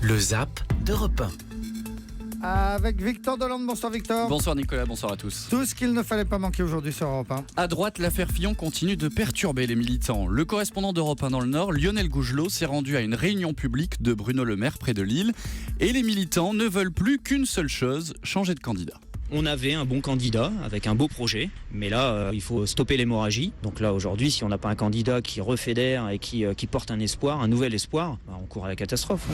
Le Zap d'Europe 1. Avec Victor Delande. Bonsoir Victor. Bonsoir Nicolas, bonsoir à tous. Tout ce qu'il ne fallait pas manquer aujourd'hui sur Europe 1. À droite, l'affaire Fillon continue de perturber les militants. Le correspondant d'Europe 1 dans le Nord, Lionel Gougelot, s'est rendu à une réunion publique de Bruno Le Maire près de Lille. Et les militants ne veulent plus qu'une seule chose, changer de candidat. On avait un bon candidat avec un beau projet, mais là, il faut stopper l'hémorragie. Donc là, aujourd'hui, si on n'a pas un candidat qui refédère et qui porte un espoir, un nouvel espoir, on court à la catastrophe.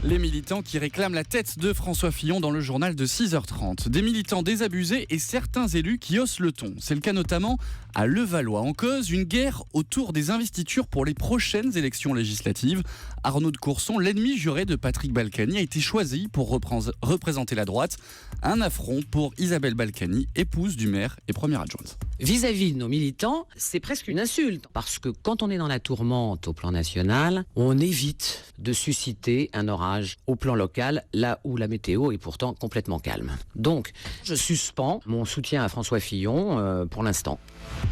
Les militants qui réclament la tête de François Fillon dans le journal de 6h30. Des militants désabusés et certains élus qui haussent le ton. C'est le cas notamment à Levallois. En cause, une guerre autour des investitures pour les prochaines élections législatives. Arnaud de Courson, l'ennemi juré de Patrick Balkany, a été choisi pour représenter la droite. Un affront pour Isabelle Balkany, épouse du maire et première adjointe. Vis-à-vis de nos militants, c'est presque une insulte. Parce que quand on est dans la tourmente au plan national, on évite de susciter un orage au plan local, là où la météo est pourtant complètement calme. Donc, je suspends mon soutien à François Fillon pour l'instant.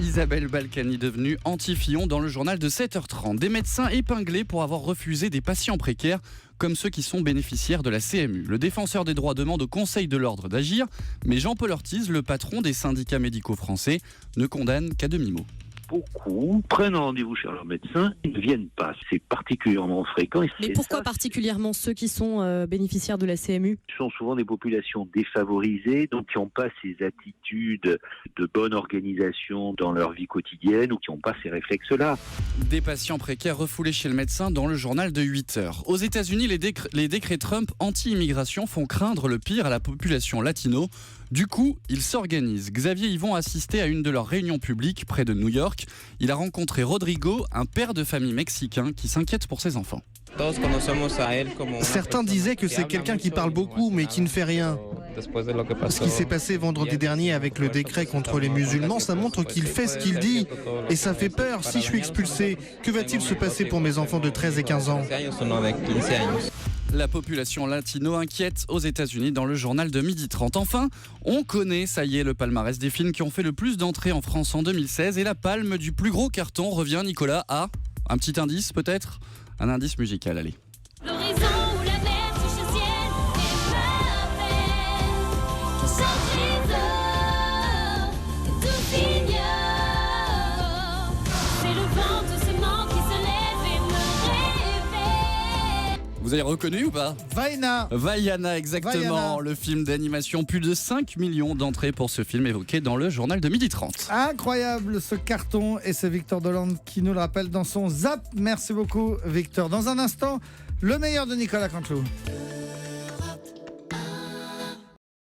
Isabelle Balkany devenue anti-Fillon dans le journal de 7h30. Des médecins épinglés pour avoir refusé des patients précaires comme ceux qui sont bénéficiaires de la CMU. Le défenseur des droits demande au Conseil de l'ordre d'agir, mais Jean-Paul Ortiz, le patron des syndicats médicaux français, ne condamne qu'à demi-mot. Beaucoup prennent rendez-vous chez leur médecin et ne viennent pas. C'est particulièrement fréquent. Mais pourquoi particulièrement ceux qui sont bénéficiaires de la CMU ? Ce sont souvent des populations défavorisées, donc qui n'ont pas ces attitudes de bonne organisation dans leur vie quotidienne ou qui n'ont pas ces réflexes-là. Des patients précaires refoulés chez le médecin dans le journal de 8h. Aux États-Unis, les décrets Trump anti-immigration font craindre le pire à la population latino. Du coup, ils s'organisent. Xavier Yvon assistait à une de leurs réunions publiques près de New York. Il a rencontré Rodrigo, un père de famille mexicain qui s'inquiète pour ses enfants. Certains disaient que c'est quelqu'un qui parle beaucoup mais qui ne fait rien. Ce qui s'est passé vendredi dernier avec le décret contre les musulmans, ça montre qu'il fait ce qu'il dit. Et ça fait peur. Si je suis expulsé, que va-t-il se passer pour mes enfants de 13 et 15 ans ? La population latino inquiète aux États-Unis dans le journal de 12h30. Enfin, on connaît, ça y est, le palmarès des films qui ont fait le plus d'entrées en France en 2016. Et la palme du plus gros carton revient, Nicolas, à un petit indice peut-être ? Un indice musical, allez. L'horizon où la mer touche au ciel et ma peine qui chante les heures et tout s'ignore. C'est le vent doucement qui se lève et me réveille. Vous avez reconnu ou pas ? Vaiana, exactement. Vaiana. Le film d'animation. Plus de 5 millions d'entrées pour ce film évoqué dans le journal de 12h30. Incroyable ce carton, et c'est Victor Delande qui nous le rappelle dans son Zap. Merci beaucoup Victor. Dans un instant, le meilleur de Nicolas Canteloup.